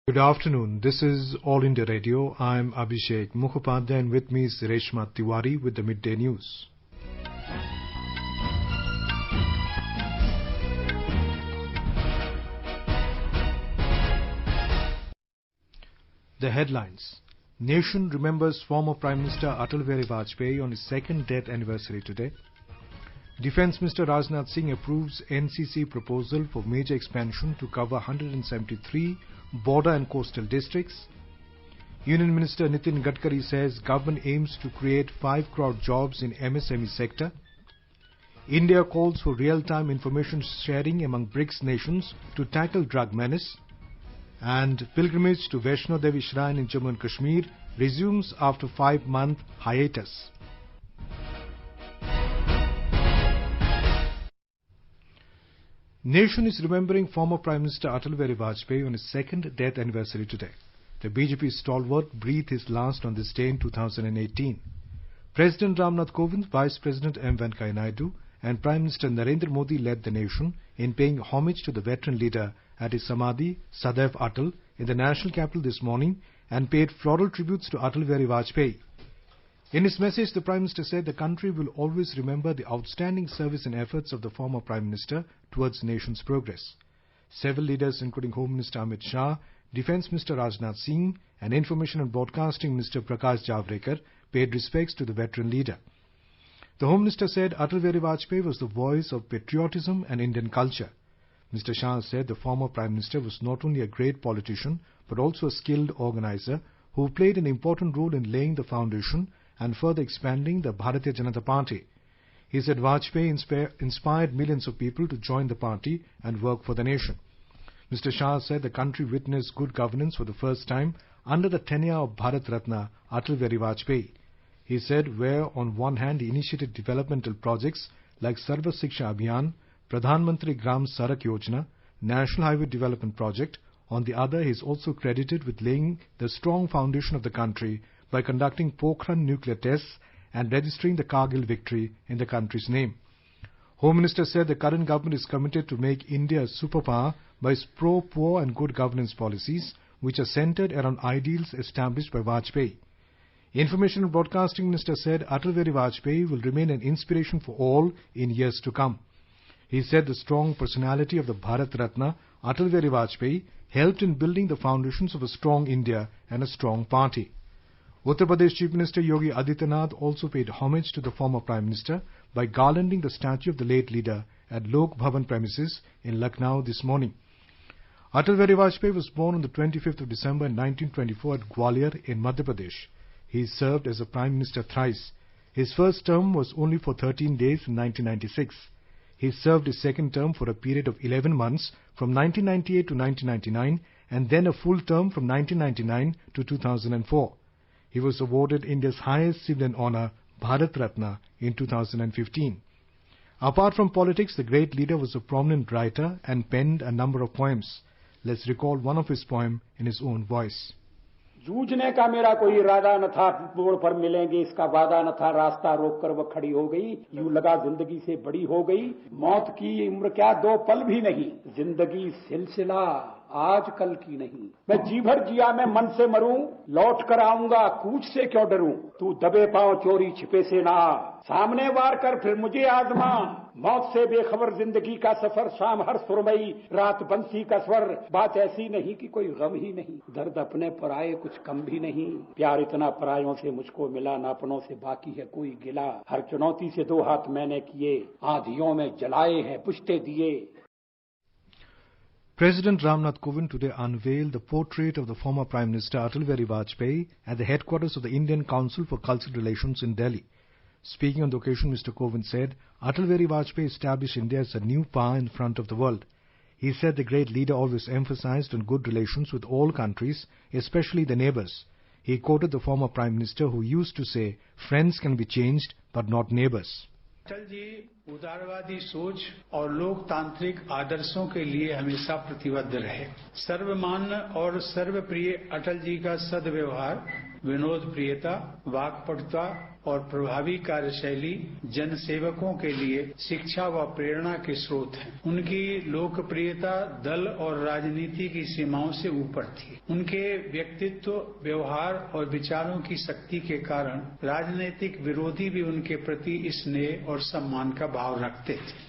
Good afternoon. This is All India Radio. I'm Abhishek Mukhopadhyay and with me is Reshma Tiwari with the Midday News. The headlines. Nation remembers former Prime Minister Atal Vajpayee on his second death anniversary today. Defence Minister Rajnath Singh approves NCC proposal for major expansion to cover 173 border and coastal districts. Union Minister Nitin Gadkari says government aims to create 5 crore jobs in MSME sector. India calls for real-time information sharing among BRICS nations to tackle drug menace. And pilgrimage to Vaishnava Yatra shrine in Jammu and Kashmir resumes after 5-month hiatus. Nation is remembering former Prime Minister Atal Vajpayee on his second death anniversary today. The BJP stalwart breathed his last on this day in 2018. President Ramnath Kovind, Vice President M. Venkaiah Naidu and Prime Minister Narendra Modi led the nation in paying homage to the veteran leader at his Samadhi, Sadaiv Atal, in the national capital this morning and paid floral tributes to Atal Vajpayee. In his message, the Prime Minister said the country will always remember the outstanding service and efforts of the former Prime Minister towards the nation's progress. Several leaders, including Home Minister Amit Shah, Defence Minister Rajnath Singh and Information and Broadcasting Minister Prakash Javadekar, paid respects to the veteran leader. The Home Minister said Atal Vajpayee was the voice of patriotism and Indian culture. Mr. Shah said the former Prime Minister was not only a great politician but also a skilled organizer who played an important role in laying the foundation and further expanding the Bharatiya Janata Party. He said Vajpayee inspired millions of people to join the party and work for the nation. Mr. Shah said the country witnessed good governance for the first time under the tenure of Bharat Ratna Atal Vajpayee. He said where on one hand he initiated developmental projects like Sarva Shiksha Abhiyan, Pradhan Mantri Gram Sadak Yojana, National Highway Development Project, on the other he is also credited with laying the strong foundation of the country by conducting Pokhran nuclear tests and registering the Kargil victory in the country's name. Home Minister said the current government is committed to make India a superpower by its pro-poor and good governance policies, which are centered around ideals established by Vajpayee. Information and Broadcasting Minister said Atal Vajpayee will remain an inspiration for all in years to come. He said the strong personality of the Bharat Ratna Atal Vajpayee helped in building the foundations of a strong India and a strong party. Uttar Pradesh Chief Minister Yogi Adityanath also paid homage to the former Prime Minister by garlanding the statue of the late leader at Lok Bhavan premises in Lucknow this morning. Atal Vajpayee was born on the 25th of December 1924 at Gwalior in Madhya Pradesh. He served as a Prime Minister thrice. His first term was only for 13 days in 1996. He served his second term for a period of 11 months from 1998 to 1999 and then a full term from 1999 to 2004. He was awarded India's highest civilian honour, Bharat Ratna, in 2015. Apart from politics, the great leader was a prominent writer and penned a number of poems. Let's recall one of his poems in his own voice. जूझने का मेरा कोई इरादा न था, मोड़ पर मिलेंगे इसका वादा न था, रास्ता रोक कर वो खड़ी हो गई, यूं लगा जिंदगी से बड़ी हो गई, मौत की उम्र क्या 2 पल भी नहीं, जिंदगी सिलसिला आज कल की नहीं, मैं जी भर जिया मैं मन से मरूं, लौट कर आऊंगा कूच से क्यों डरूं, तू दबे पांव चोरी छिपे से ना आ, सामने वार कर फिर मुझे आजमा, मौत से बेखबर जिंदगी का सफर, शाम हर सुरमई रात बंसी का स्वर, बात ऐसी नहीं कि कोई गम ही नहीं, दर्द अपने पर आए कुछ कम भी नहीं, प्यार इतना परायों से मुझको मिला, ना अपनों से बाकी है कोई गिला, हर चुनौती से 2 हाथ मैंने किए, आंधियों में जलाए हैं पुष्टे दिए. President Ramnath Kovind today unveiled the portrait of the former Prime Minister Atal Vajpayee at the headquarters of the Indian Council for Cultural Relations in Delhi. Speaking on the occasion, Mr. Kovind said, Atal Vajpayee established India as a new power in front of the world. He said the great leader always emphasized on good relations with all countries, especially the neighbours. He quoted the former Prime Minister who used to say, friends can be changed but not neighbours. Atal ji उदारवादी सोच और लोकतांत्रिक आदर्शों के लिए हमेशा प्रतिबद्ध रहे. सर्वमान्य और सर्वप्रिय अटल जी का सद्व्यवहार विनोद प्रियता, वाक्पटुता और प्रभावी कार्यशैली जनसेवकों के लिए शिक्षा व प्रेरणा के स्रोत हैं। उनकी लोकप्रियता दल और राजनीति की सीमाओं से ऊपर थी। उनके व्यक्तित्व, व्यवहार और विचारों की शक्ति के कारण राजनीतिक विरोधी भी उनके प्रति स्नेह और सम्मान का भाव रखते थे।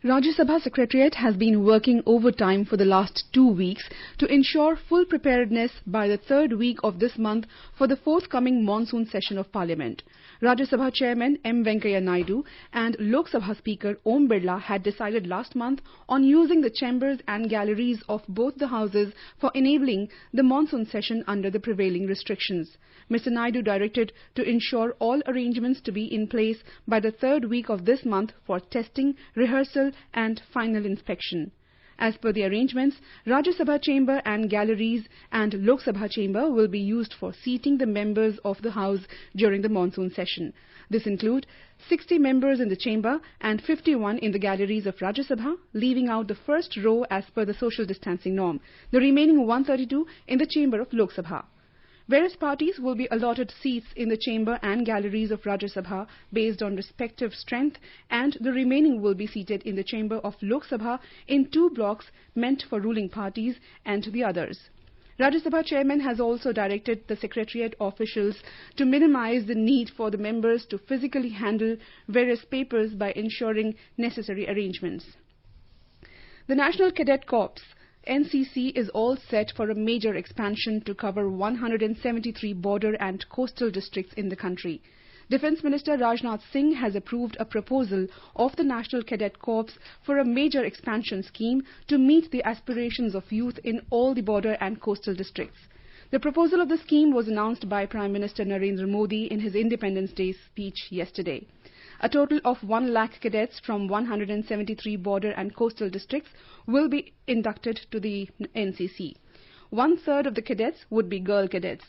Rajya Sabha Secretariat has been working overtime for the last 2 weeks to ensure full preparedness by the third week of this month for the forthcoming monsoon session of Parliament. Rajya Sabha Chairman M. Venkaiah Naidu and Lok Sabha Speaker Om Birla had decided last month on using the chambers and galleries of both the houses for enabling the monsoon session under the prevailing restrictions. Mr. Naidu directed to ensure all arrangements to be in place by the third week of this month for testing, rehearsal and final inspection. As per the arrangements, Rajya Sabha chamber and galleries and Lok Sabha chamber will be used for seating the members of the House during the monsoon session. This include 60 members in the chamber and 51 in the galleries of Rajya Sabha, leaving out the first row as per the social distancing norm, the remaining 132 in the chamber of Lok Sabha. Various parties will be allotted seats in the chamber and galleries of Rajya Sabha based on respective strength, and the remaining will be seated in the chamber of Lok Sabha in 2 blocks meant for ruling parties and the others. Rajya Sabha chairman has also directed the secretariat officials to minimize the need for the members to physically handle various papers by ensuring necessary arrangements. The National Cadet Corps NCC is all set for a major expansion to cover 173 border and coastal districts in the country. Defence Minister Rajnath Singh has approved a proposal of the National Cadet Corps for a major expansion scheme to meet the aspirations of youth in all the border and coastal districts. The proposal of the scheme was announced by Prime Minister Narendra Modi in his Independence Day speech yesterday. A total of 1 lakh cadets from 173 border and coastal districts will be inducted to the NCC. 1/3 of the cadets would be girl cadets.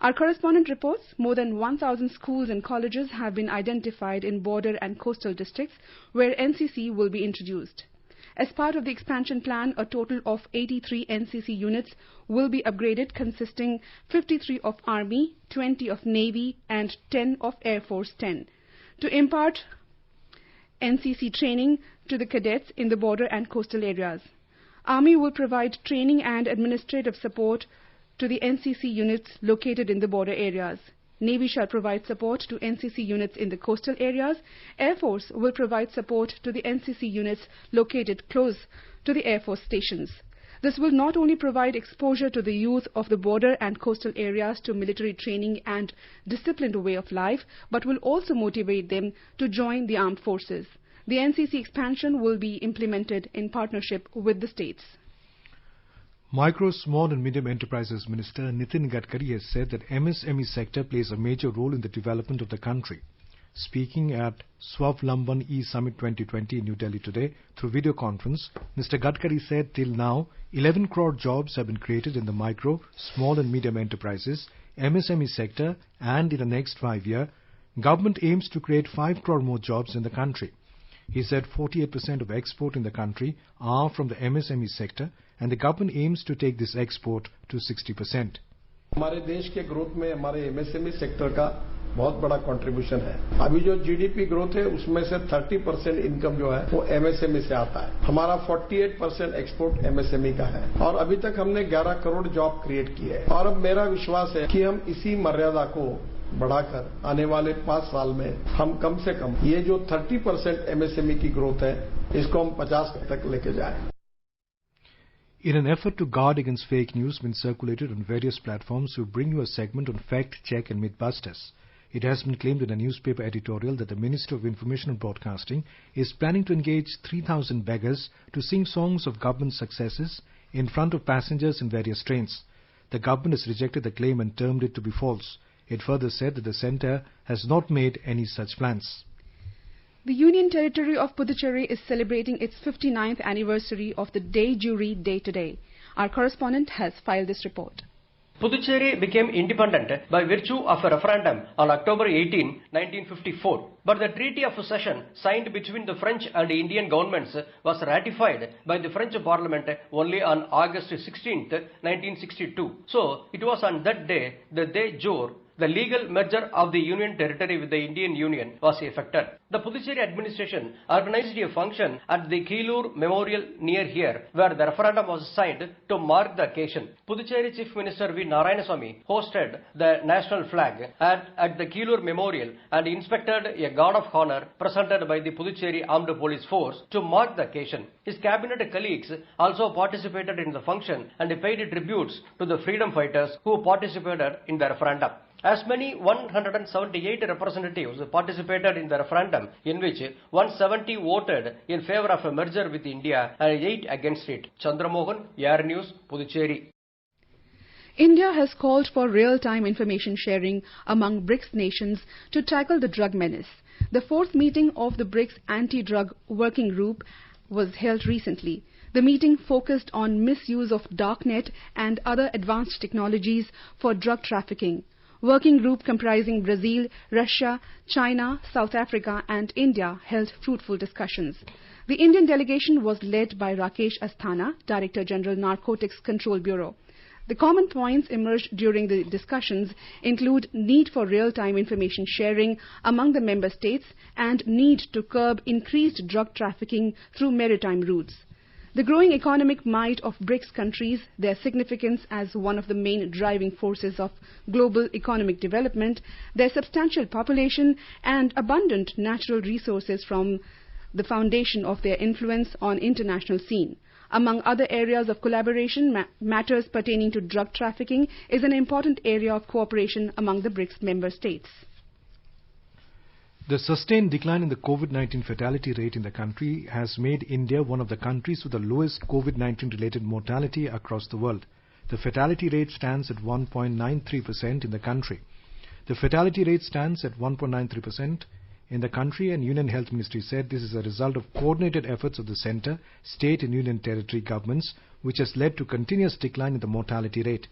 Our correspondent reports more than 1,000 schools and colleges have been identified in border and coastal districts where NCC will be introduced. As part of the expansion plan, a total of 83 NCC units will be upgraded, consisting 53 of Army, 20 of Navy and 10 of Air Force 10. To impart NCC training to the cadets in the border and coastal areas. Army will provide training and administrative support to the NCC units located in the border areas. Navy shall provide support to NCC units in the coastal areas. Air Force will provide support to the NCC units located close to the Air Force stations. This will not only provide exposure to the youth of the border and coastal areas to military training and disciplined way of life, but will also motivate them to join the armed forces. The NCC expansion will be implemented in partnership with the states. Micro, Small and Medium Enterprises Minister Nitin Gadkari has said that MSME sector plays a major role in the development of the country. Speaking at Swavlamban E-Summit 2020 in New Delhi today through video conference, Mr. Gadkari said till now 11 crore jobs have been created in the micro, small and medium enterprises, MSME sector, and in the next 5 years, government aims to create 5 crore more jobs in the country. He said 48% of export in the country are from the MSME sector, and the government aims to take this export to 60%. हमारे देश के growth में हमारे MSME sector का बहुत बड़ा contribution है। अभी जो जीडीपी ग्रोथ है उसमें से 30% इनकम जो है वो एमएसएमई से आता है। हमारा 48% एक्सपोर्ट एमएसएमई का है और अभी तक हमने 11 करोड़ जॉब क्रिएट की है और अब मेरा विश्वास है कि हम इसी मर्यादा को बढ़ाकर आने वाले 5 साल में हम कम से कम ये जो 30% एमएसएमई की ग्रोथ है इसको हम 50 तक लेके जाएं। In an effort to guard against fake news being circulated on various platforms, we bring you a segment on fact check and mythbusters. It has been claimed in a newspaper editorial that the Minister of Information and Broadcasting is planning to engage 3,000 beggars to sing songs of government successes in front of passengers in various trains. The government has rejected the claim and termed it to be false. It further said that the centre has not made any such plans. The Union Territory of Pondicherry is celebrating its 59th anniversary of the de jure day today. Our correspondent has filed this report. Puducherry became independent by virtue of a referendum on October 18, 1954. But the Treaty of Cession signed between the French and Indian governments was ratified by the French Parliament only on August 16, 1962. So, it was on that day, the de jure, the legal merger of the Union territory with the Indian Union was effected. The Puducherry administration organized a function at the Keelur Memorial near here, where the referendum was signed to mark the occasion. Puducherry Chief Minister V. Narayanaswamy hosted the national flag at the Keelur Memorial and inspected a guard of honor presented by the Puducherry Armed Police Force to mark the occasion. His cabinet colleagues also participated in the function and paid tributes to the freedom fighters who participated in the referendum. As many 178 representatives participated in the referendum, in which 170 voted in favor of a merger with India and 8 against it. Chandramohan, Air News, Puducherry. India has called for real-time information sharing among BRICS nations to tackle the drug menace. The fourth meeting of the BRICS Anti-Drug Working Group was held recently. The meeting focused on misuse of darknet and other advanced technologies for drug trafficking. Working group comprising Brazil, Russia, China, South Africa and India held fruitful discussions. The Indian delegation was led by Rakesh Asthana, Director General Narcotics Control Bureau. The common points emerged during the discussions include need for real-time information sharing among the member states and need to curb increased drug trafficking through maritime routes. The growing economic might of BRICS countries, their significance as one of the main driving forces of global economic development, their substantial population and abundant natural resources form the foundation of their influence on international scene. Among other areas of collaboration, matters pertaining to drug trafficking is an important area of cooperation among the BRICS member states. The sustained decline in the COVID-19 fatality rate in the country has made India one of the countries with the lowest COVID-19 related mortality across the world. The fatality rate stands at 1.93% in the country. The fatality rate stands at 1.93% in the country, and Union Health Ministry said this is a result of coordinated efforts of the centre, state and union territory governments, which has led to continuous decline in the mortality rate.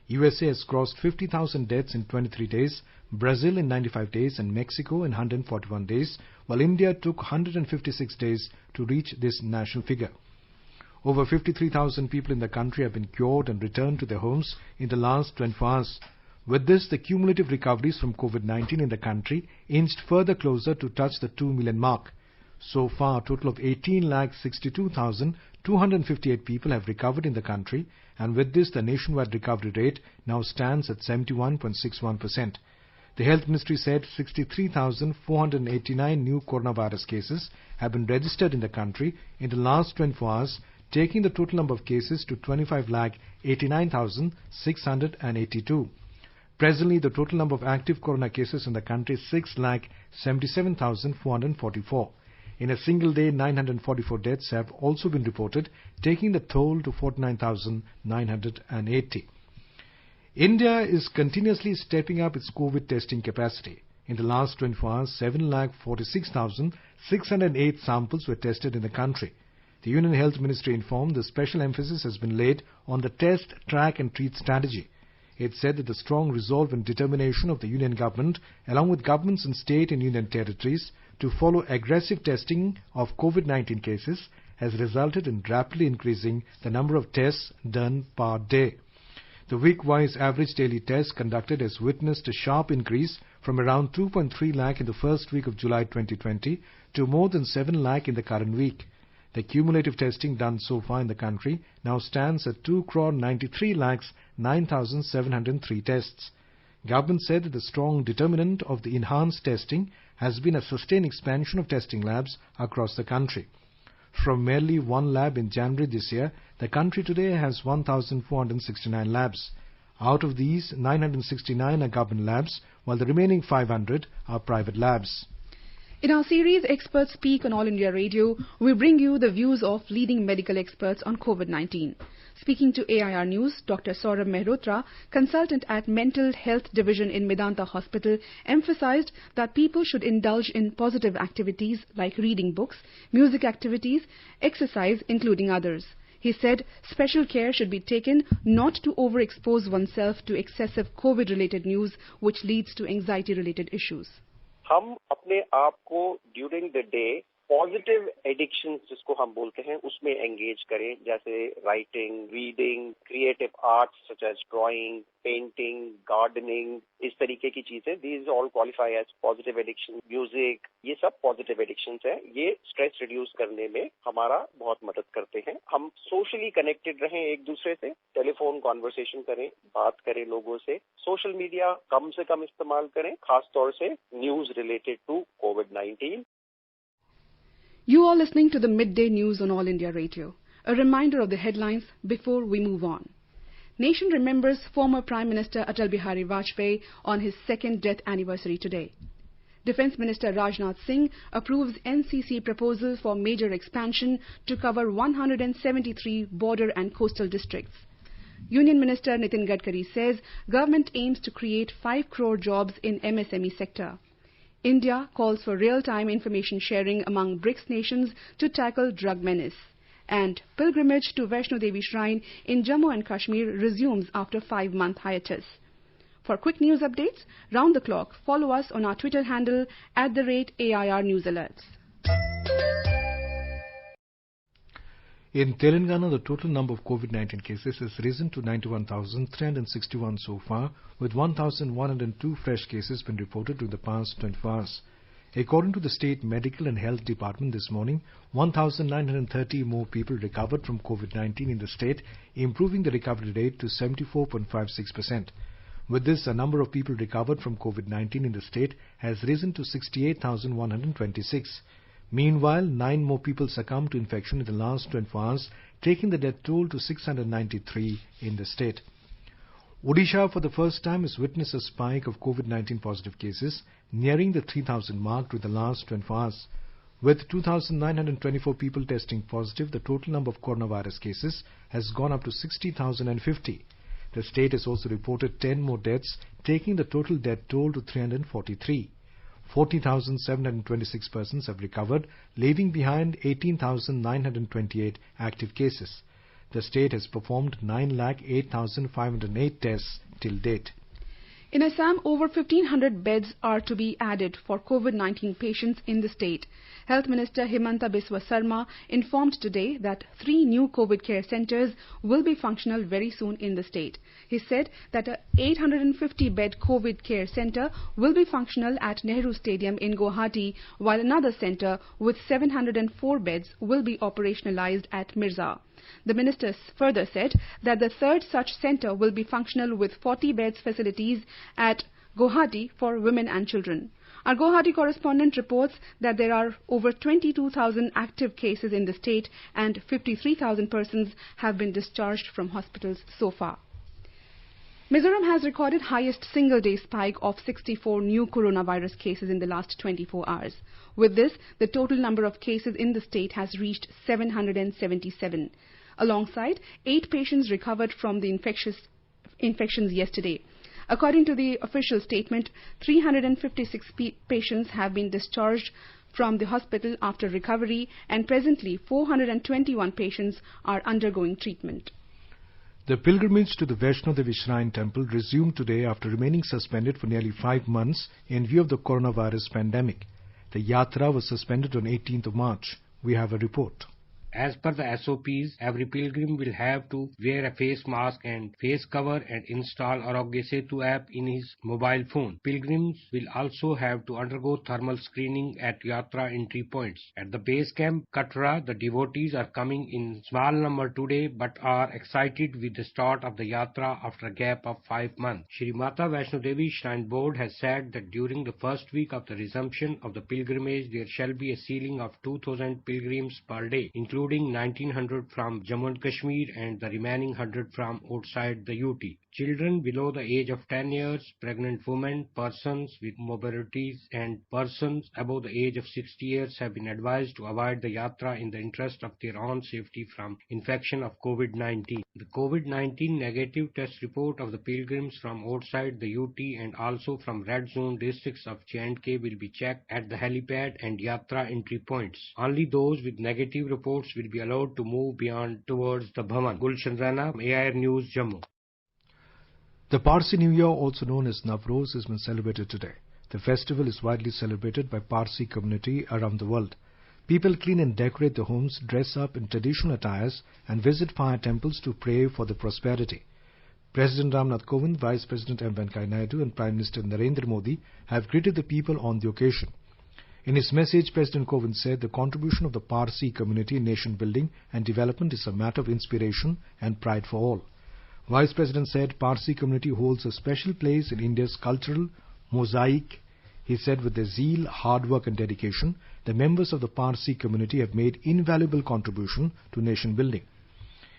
USA has crossed 50,000 deaths in 23 days, Brazil in 95 days and Mexico in 141 days, while India took 156 days to reach this national figure. Over 53,000 people in the country have been cured and returned to their homes in the last 24 hours. With this, the cumulative recoveries from COVID-19 in the country inched further closer to touch the 2 million mark. So far, a total of 18,62,258 people have recovered in the country, and with this, the nationwide recovery rate now stands at 71.61%. The Health Ministry said 63,489 new coronavirus cases have been registered in the country in the last 24 hours, taking the total number of cases to 25,89,682. Presently, the total number of active corona cases in the country is 6,77,444. In a single day, 944 deaths have also been reported, taking the toll to 49,980. India is continuously stepping up its COVID testing capacity. In the last 24 hours, 7,46,608 samples were tested in the country. The Union Health Ministry informed the special emphasis has been laid on the test, track and treat strategy. It said that the strong resolve and determination of the Union government, along with governments in state and union territories, to follow aggressive testing of COVID-19 cases has resulted in rapidly increasing the number of tests done per day. The week-wise average daily tests conducted has witnessed a sharp increase from around 2.3 lakh in the first week of July 2020 to more than 7 lakh in the current week. The cumulative testing done so far in the country now stands at 2,93,09,703 tests. Government said that the strong determinant of the enhanced testing has been a sustained expansion of testing labs across the country. From merely one lab in January this year, the country today has 1,469 labs. Out of these, 969 are government labs, while the remaining 500 are private labs. In our series Experts Speak on All India Radio, we bring you the views of leading medical experts on COVID-19. Speaking to AIR News, Dr. Saurabh Mehrotra, consultant at Mental Health Division in Medanta Hospital, emphasized that people should indulge in positive activities like reading books, music activities, exercise, including others. He said special care should be taken not to overexpose oneself to excessive COVID-related news which leads to anxiety-related issues. हम अपने आप को during the day positive addiction जिसको हम बोलते हैं उसमें engage करें, जैसे writing, reading, creative arts such as drawing, painting, gardening, इस तरीके की चीजें, these all qualify as positive addiction. Music, ये सब पॉजिटिव एडिक्शंस हैं. ये स्ट्रेस रिड्यूस करने में हमारा बहुत मदद करते हैं. हम सोशली कनेक्टेड रहें एक दूसरे से, टेलीफोन कॉन्वर्सेशन करें, बात करें लोगों से, सोशल मीडिया कम से कम इस्तेमाल करें, खास तौर से न्यूज रिलेटेड टू कोविड-19. You are listening to the Midday News on All India Radio. A reminder of the headlines before we move on. Nation remembers former Prime Minister Atal Bihari Vajpayee on his second death anniversary today. Defence Minister Rajnath Singh approves NCC proposal for major expansion to cover 173 border and coastal districts. Union Minister Nitin Gadkari says government aims to create 5 crore jobs in MSME sector. India calls for real-time information sharing among BRICS nations to tackle drug menace. And pilgrimage to Vaishnava Shrine in Jammu and Kashmir resumes after 5-month hiatus. For quick news updates, round the clock, follow us on our Twitter handle @AIR News Alerts. In Telangana, the total number of COVID-19 cases has risen to 91,361 so far, with 1,102 fresh cases been reported during the past 24 hours. According to the State Medical and Health Department this morning, 1,930 more people recovered from COVID-19 in the state, improving the recovery rate to 74.56%. With this, the number of people recovered from COVID-19 in the state has risen to 68,126. Meanwhile, 9 more people succumbed to infection in the last 24 hours, taking the death toll to 693 in the state. Odisha for the first time has witnessed a spike of COVID-19 positive cases, nearing the 3,000 mark during the last 24 hours. With 2,924 people testing positive, the total number of coronavirus cases has gone up to 60,050. The state has also reported 10 more deaths, taking the total death toll to 343. 40,726 persons have recovered, leaving behind 18,928 active cases. The state has performed 9,08,508 tests till date. In Assam, over 1,500 beds are to be added for COVID-19 patients in the state. Health Minister Himanta Biswa Sarma informed today that 3 new COVID care centres will be functional very soon in the state. He said that a 850-bed COVID care centre will be functional at Nehru Stadium in Guwahati, while another centre with 704 beds will be operationalised at Mirza. The minister further said that the third such centre will be functional with 40 beds facilities at Guwahati for women and children. Our Guwahati correspondent reports that there are over 22,000 active cases in the state and 53,000 persons have been discharged from hospitals so far. Mizoram has recorded highest single-day spike of 64 new coronavirus cases in the last 24 hours. With this, the total number of cases in the state has reached 777. Alongside, 8 patients recovered from the infections yesterday. According to the official statement, 356 patients have been discharged from the hospital after recovery, and presently 421 patients are undergoing treatment. The pilgrimage to the Vaishnava Shrine temple resumed today after remaining suspended for nearly 5 months in view of the coronavirus pandemic. The Yatra was suspended on 18th of March. We have a report. As per the SOPs, every pilgrim will have to wear a face mask and face cover and install Arogya Setu app in his mobile phone. Pilgrims will also have to undergo thermal screening at Yatra entry points. At the base camp, Katra, the devotees are coming in small number today but are excited with the start of the Yatra after a gap of 5 months. Shri Mata Vaishno Devi Shrine Board has said that during the first week of the resumption of the pilgrimage, there shall be a ceiling of 2,000 pilgrims per day, including 1,900 from Jammu and Kashmir and the remaining 100 from outside the UT. Children below the age of 10 years, pregnant women, persons with mobilities and persons above the age of 60 years have been advised to avoid the Yatra in the interest of their own safety from infection of COVID-19. The COVID-19 negative test report of the pilgrims from outside the UT and also from red zone districts of J&K will be checked at the helipad and Yatra entry points. Only those with negative reports guests will be allowed to move beyond towards the Bhavan. Gulshan Rana, AIR News, Jammu. The Parsi New Year, also known as Navroz, has been celebrated today. The festival is widely celebrated by Parsi community around the world. People clean and decorate their homes, dress up in traditional attires and visit fire temples to pray for the prosperity. President Ramnath Kovind, Vice President M. Venkaiah Naidu and Prime Minister Narendra Modi have greeted the people on the occasion. In his message, President Kovind said the contribution of the Parsi community in nation building and development is a matter of inspiration and pride for all. Vice President said Parsi community holds a special place in India's cultural mosaic. He said with their zeal, hard work and dedication, the members of the Parsi community have made invaluable contribution to nation building.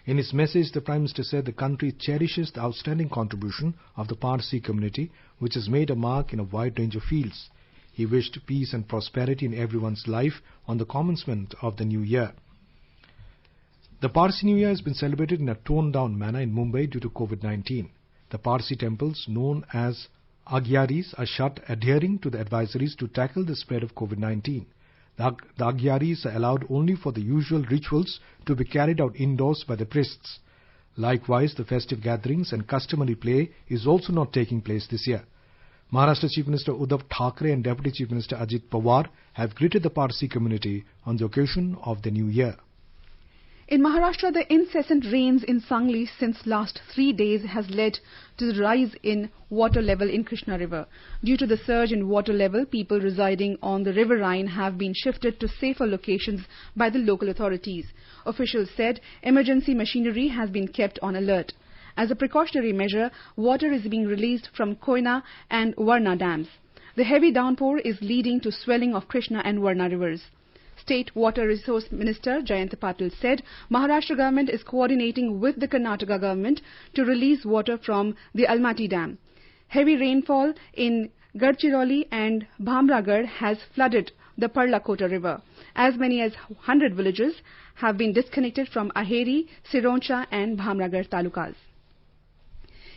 In his message, the Prime Minister said the country cherishes the outstanding contribution of the Parsi community, which has made a mark in a wide range of fields. He wished peace and prosperity in everyone's life on the commencement of the new year. The Parsi New Year has been celebrated in a toned-down manner in Mumbai due to COVID-19. The Parsi temples, known as Agyaris, are shut, adhering to the advisories to tackle the spread of COVID-19. The Agyaris are allowed only for the usual rituals to be carried out indoors by the priests. Likewise, the festive gatherings and customary play is also not taking place this year. Maharashtra Chief Minister Uddhav Thackeray and Deputy Chief Minister Ajit Pawar have greeted the Parsi community on the occasion of the new year. In Maharashtra, the incessant rains in Sangli since last 3 days has led to the rise in water level in Krishna River. Due to the surge in water level, people residing on the riverine have been shifted to safer locations by the local authorities. Officials said emergency machinery has been kept on alert. As a precautionary measure, water is being released from Koyna and Varna dams. The heavy downpour is leading to swelling of Krishna and Varna rivers. State Water Resource Minister Jayant Patil said Maharashtra government is coordinating with the Karnataka government to release water from the Almaty Dam. Heavy rainfall in Gadchiroli and Bhamragarh has flooded the Parlakota River. As many as 100 villages have been disconnected from Aheri, Sironcha and Bhamragarh talukas.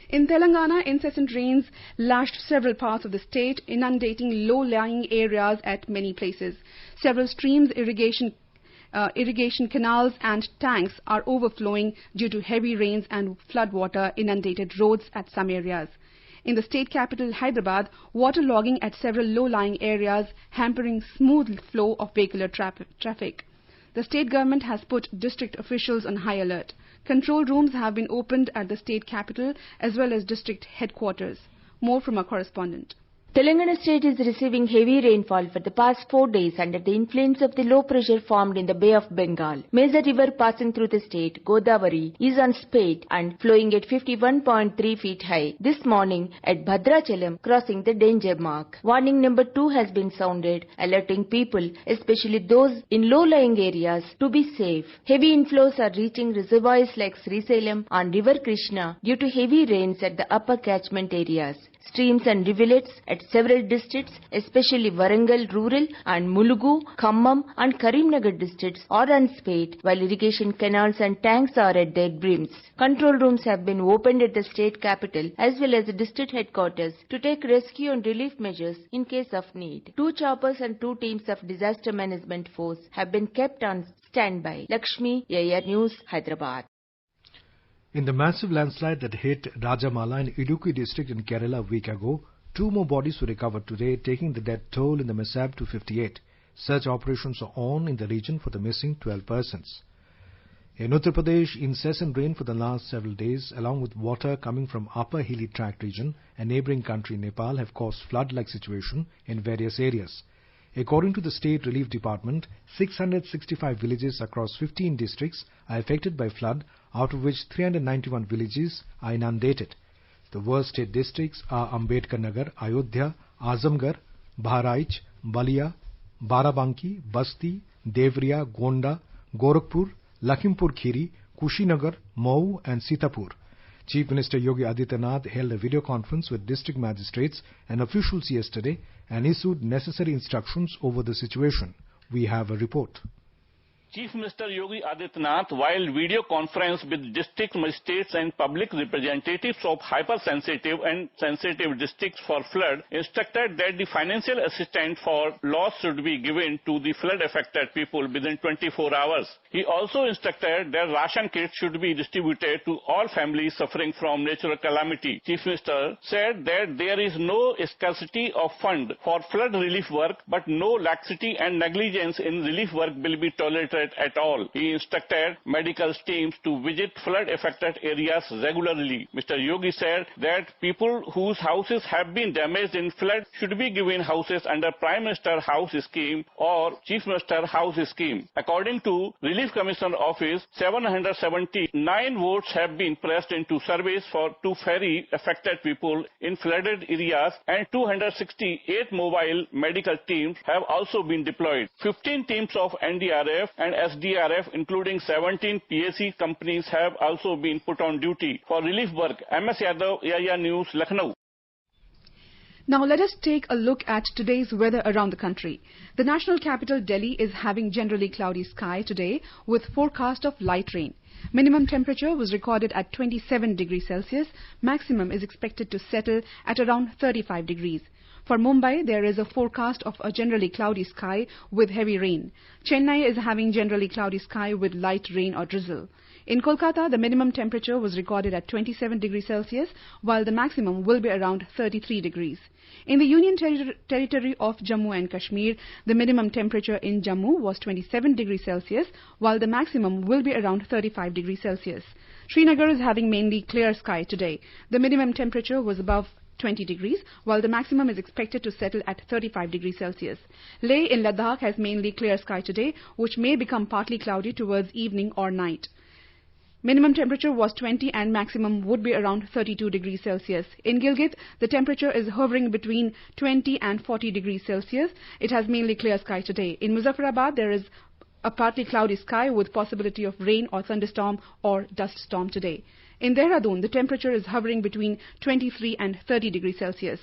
In Telangana, incessant rains lashed several parts of the state, inundating low-lying areas at many places. Several streams, irrigation canals and tanks are overflowing due to heavy rains, and floodwater inundated roads at some areas. In the state capital, Hyderabad, waterlogging at several low-lying areas, hampering smooth flow of vehicular traffic. The state government has put district officials on high alert. Control rooms have been opened at the state capital as well as district headquarters. More from our correspondent. Telangana state is receiving heavy rainfall for the past 4 days under the influence of the low pressure formed in the Bay of Bengal. Major river passing through the state, Godavari, is on spate and flowing at 51.3 feet high this morning at Bhadrachalam, crossing the danger mark. Warning number 2 has been sounded, alerting people, especially those in low-lying areas, to be safe. Heavy inflows are reaching reservoirs like Srisailam and River Krishna due to heavy rains at the upper catchment areas. Streams and rivulets at several districts, especially Warangal rural and Mulugu, Khammam and Karimnagar districts are on spate, while irrigation canals and tanks are at their brims. Control rooms have been opened at the state capital as well as the district headquarters to take rescue and relief measures in case of need. 2 choppers and 2 teams of disaster management force have been kept on standby. Lakshmi, AIR News, Hyderabad. In the massive landslide that hit Rajamala in Idukki district in Kerala a week ago, 2 more bodies were recovered today, taking the death toll in the mishap to 58. Search operations are on in the region for the missing 12 persons. In Uttar Pradesh, incessant rain for the last several days, along with water coming from upper hilly tract region and neighbouring country Nepal, have caused flood-like situation in various areas. According to the State Relief Department, 665 villages across 15 districts are affected by flood, out of which 391 villages are inundated. The worst hit districts are Ambedkar Nagar, Ayodhya, Azamgarh, Baharaich, Balia, Barabanki, Basti, Devriya, Gonda, Gorakhpur, Lakhimpur Kheri, Kushinagar, Mau and Sitapur. Chief Minister Yogi Adityanath held a video conference with district magistrates and officials yesterday and issued necessary instructions over the situation. We have a report. Chief Minister Yogi Adityanath, while video conference with district magistrates and public representatives of hypersensitive and sensitive districts for flood, instructed that the financial assistance for loss should be given to the flood-affected people within 24 hours. He also instructed that ration kits should be distributed to all families suffering from natural calamity. Chief Minister said that there is no scarcity of fund for flood relief work, but no laxity and negligence in relief work will be tolerated at all. He instructed medical teams to visit flood-affected areas regularly. Mr. Yogi said that people whose houses have been damaged in flood should be given houses under Prime Minister House Scheme or Chief Minister House Scheme. According to Relief Commissioner Office, 779 votes have been pressed into surveys to ferry affected people in flooded areas, and 268 mobile medical teams have also been deployed. 15 teams of NDRF and SDRF, including 17 PAC companies, have also been put on duty for relief work. MS Yadav, AIR News, Lucknow. Now let us take a look at today's weather around the country. The national capital Delhi is having generally cloudy sky today with forecast of light rain. Minimum temperature was recorded at 27 degrees Celsius. Maximum is expected to settle at around 35 degrees. For Mumbai, there is a forecast of a generally cloudy sky with heavy rain. Chennai is having generally cloudy sky with light rain or drizzle. In Kolkata, the minimum temperature was recorded at 27 degrees Celsius, while the maximum will be around 33 degrees. In the Union Territory of Jammu and Kashmir, the minimum temperature in Jammu was 27 degrees Celsius, while the maximum will be around 35 degrees Celsius. Srinagar is having mainly clear sky today. The minimum temperature was above 20 degrees, while the maximum is expected to settle at 35 degrees Celsius. Leh in Ladakh has mainly clear sky today, which may become partly cloudy towards evening or night. Minimum temperature was 20 and maximum would be around 32 degrees Celsius. In Gilgit, the temperature is hovering between 20 and 40 degrees Celsius. It has mainly clear sky today. In Muzaffarabad, there is a partly cloudy sky with possibility of rain or thunderstorm or dust storm today. In Dehradun, the temperature is hovering between 23 and 30 degrees Celsius.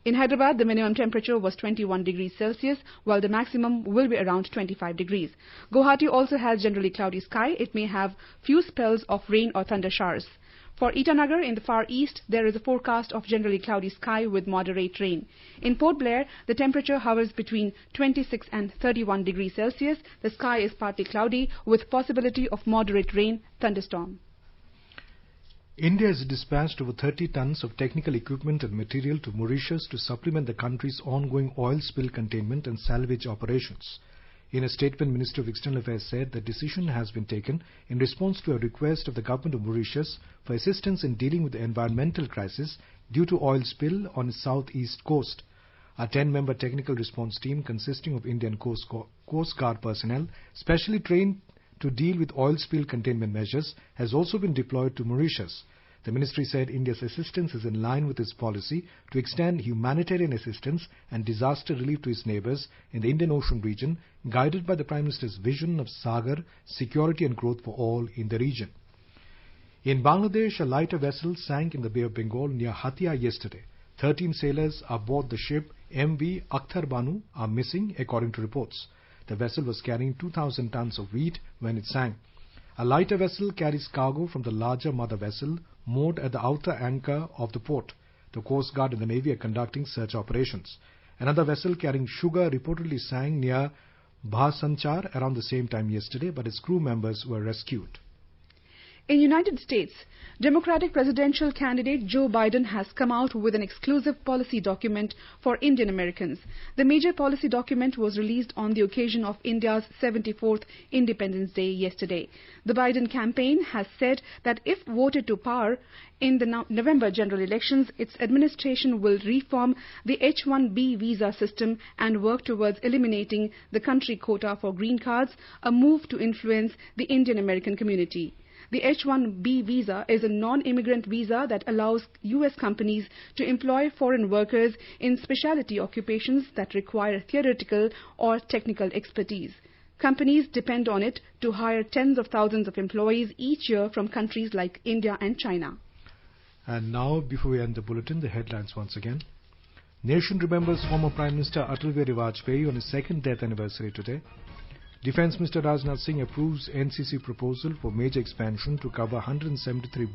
In Hyderabad, the minimum temperature was 21 degrees Celsius, while the maximum will be around 25 degrees. Guwahati also has generally cloudy sky. It may have few spells of rain or thunder showers. For Itanagar in the far east, there is a forecast of generally cloudy sky with moderate rain. In Port Blair, the temperature hovers between 26 and 31 degrees Celsius. The sky is partly cloudy with possibility of moderate rain, thunderstorm. India has dispatched over 30 tons of technical equipment and material to Mauritius to supplement the country's ongoing oil spill containment and salvage operations. In a statement, Minister of External Affairs said the decision has been taken in response to a request of the government of Mauritius for assistance in dealing with the environmental crisis due to oil spill on its southeast coast. A 10-member technical response team consisting of Indian Coast Guard personnel, specially trained to deal with oil spill containment measures, has also been deployed to Mauritius. The ministry said India's assistance is in line with its policy to extend humanitarian assistance and disaster relief to its neighbours in the Indian Ocean region, guided by the Prime Minister's vision of Sagar, security and growth for all in the region. In Bangladesh, a lighter vessel sank in the Bay of Bengal near Hatia yesterday. 13 sailors aboard the ship MV Akhtar Banu are missing, according to reports. The vessel was carrying 2,000 tons of wheat when it sank. A lighter vessel carries cargo from the larger mother vessel moored at the outer anchor of the port. The Coast Guard and the Navy are conducting search operations. Another vessel carrying sugar reportedly sank near Bhasanchar around the same time yesterday, but its crew members were rescued. In United States, Democratic presidential candidate Joe Biden has come out with an exclusive policy document for Indian Americans. The major policy document was released on the occasion of India's 74th Independence Day yesterday. The Biden campaign has said that if voted to power in the November general elections, its administration will reform the H-1B visa system and work towards eliminating the country quota for green cards, a move to influence the Indian American community. The H-1B visa is a non-immigrant visa that allows U.S. companies to employ foreign workers in specialty occupations that require theoretical or technical expertise. Companies depend on it to hire tens of thousands of employees each year from countries like India and China. And now, before we end the bulletin, the headlines once again. Nation remembers former Prime Minister Atal Vajpayee on his second death anniversary today. Defence Minister Rajnath Singh approves NCC proposal for major expansion to cover 173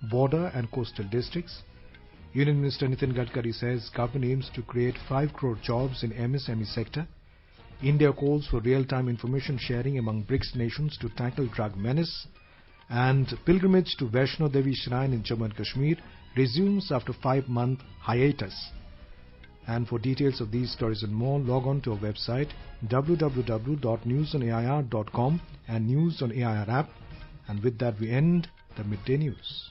border and coastal districts. Union Minister Nitin Gadkari says government aims to create 5 crore jobs in MSME sector. India calls for real-time information sharing among BRICS nations to tackle drug menace. And pilgrimage to Vaishnava Devi Shrine in Jammu and Kashmir resumes after 5-month hiatus. And for details of these stories and more, log on to our website www.newsonair.com and News on AIR app. And with that we end the Midday News.